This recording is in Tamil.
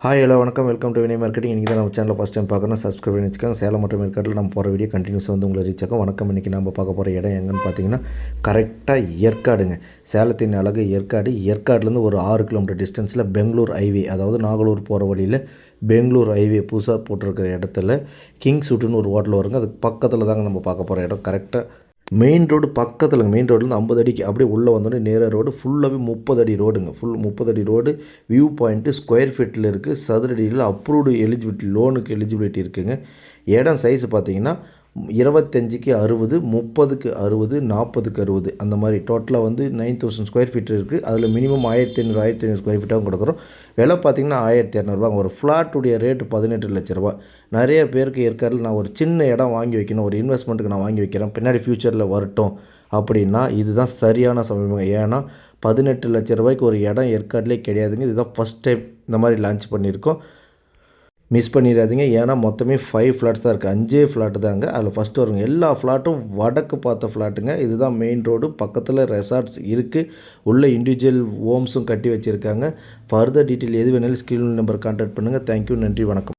ஹாய் ஹலோ வணக்கம் வெல்கம் டு வினய் மார்க்கெட்டிங். இன்றைக்கி தான் நம்ம சேனலில் ஃபஸ்ட் டைம் பார்க்கணும், சப்ஸ்கிரைப் பண்ணி வச்சுக்கோங்க. சேலம் மற்றும் ஏற்காட்டில் நம்ம போகிற வீடியோ கண்டினியூஸ் வந்து உங்களை ரீச் ஆகும். வணக்கம். இன்றைக்கி நம்ம பார்க்க போகிற இடம் எங்கன்னு பார்த்தீங்கன்னா கரெக்டாக ஏற்காடுங்க. சேலத்தின் அழகு ஏற்காடு. ஏற்காடுலேருந்து ஒரு 6 கிலோமீட்டர் டிஸ்டன்ஸில் பெங்களூர் ஹைவே, அதாவது நாகலூர் போகிற வழியில் பெங்களூர் ஹைவே புதுசாக போட்டிருக்கிற இடத்துல கிங் சூட்டுன்னு ஒரு ஹோட்டல் வருங்க. அதுக்கு பக்கத்தில் தாங்க நம்ம பார்க்க போகிற இடம். கரெக்டாக மெயின் ரோடு பக்கத்தில், மெயின் ரோட்லேருந்து 50 அடிக்கு அப்படியே உள்ளே வந்தோடனே நேராக ரோடு ஃபுல்லாகவே 30 அடி ரோடுங்க. ஃபுல் 30 அடி ரோடு. வியூ பாயிண்ட்டு ஸ்கொயர் ஃபீட்டில் இருக்குது. சதுரடியில் அப்ரூவ்டு எலிஜிபிலிட்டி, லோனுக்கு எலிஜிபிலிட்டி இருக்குதுங்க. இடம் சைஸ் பார்த்தீங்கன்னா 25க்கு 60, 30க்கு 60, 40க்கு 60 அந்த மாதிரி டோட்டலாக வந்து 9000 ஸ்கொயர் ஃபீட் இருக்குது. அதில் மினிமம் 1500 ஸ்கொயர் ஃபீட்டாகவும் கொடுக்குறோம். விலை பார்த்திங்கன்னா 1200 ஒரு ஃப்ளாட்டுடைய ரேட்டு 18 லட்ச ரூபா. நிறைய பேருக்கு ஏற்காடில் நான் ஒரு சின்ன இடம் வாங்கி வைக்கணும், ஒரு இன்வெஸ்ட்மெண்ட்டுக்கு நான் வாங்கி வைக்கிறேன், பின்னாடி ஃப்யூச்சரில் வரட்டும் அப்படின்னா இதுதான் சரியான சமயம். ஏன்னா 18 லட்ச ரூபாய்க்கு ஒரு இடம் ஏற்காடுலேயே கிடையாதுங்க. இதுதான் ஃபஸ்ட் டைம் இந்த மாதிரி லான்ச் பண்ணியிருக்கோம். மிஸ் பண்ணிடாதீங்க. ஏன்னா மொத்தமே 5 ஃப்ளாட்ஸ் தான் இருக்குது. 5 ஃப்ளாட்டு தாங்க. அதில் ஃபஸ்ட்டு வருங்க. எல்லா ஃப்ளாட்டும் வடக்கு பார்த்த ஃப்ளாட்டுங்க. இதுதான் மெயின் ரோடு. பக்கத்தில் ரெசார்ட்ஸ் இருக்குது. உள்ள இண்டிவிஜுவல் ஹோம்ஸும் கட்டி வச்சுருக்காங்க. ஃபர்தர் டீட்டெயில் எது வேணாலும் ஸ்க்ரீன் நம்பர் கான்டாக்ட் பண்ணுங்கள். தேங்க்யூ, நன்றி, வணக்கம்.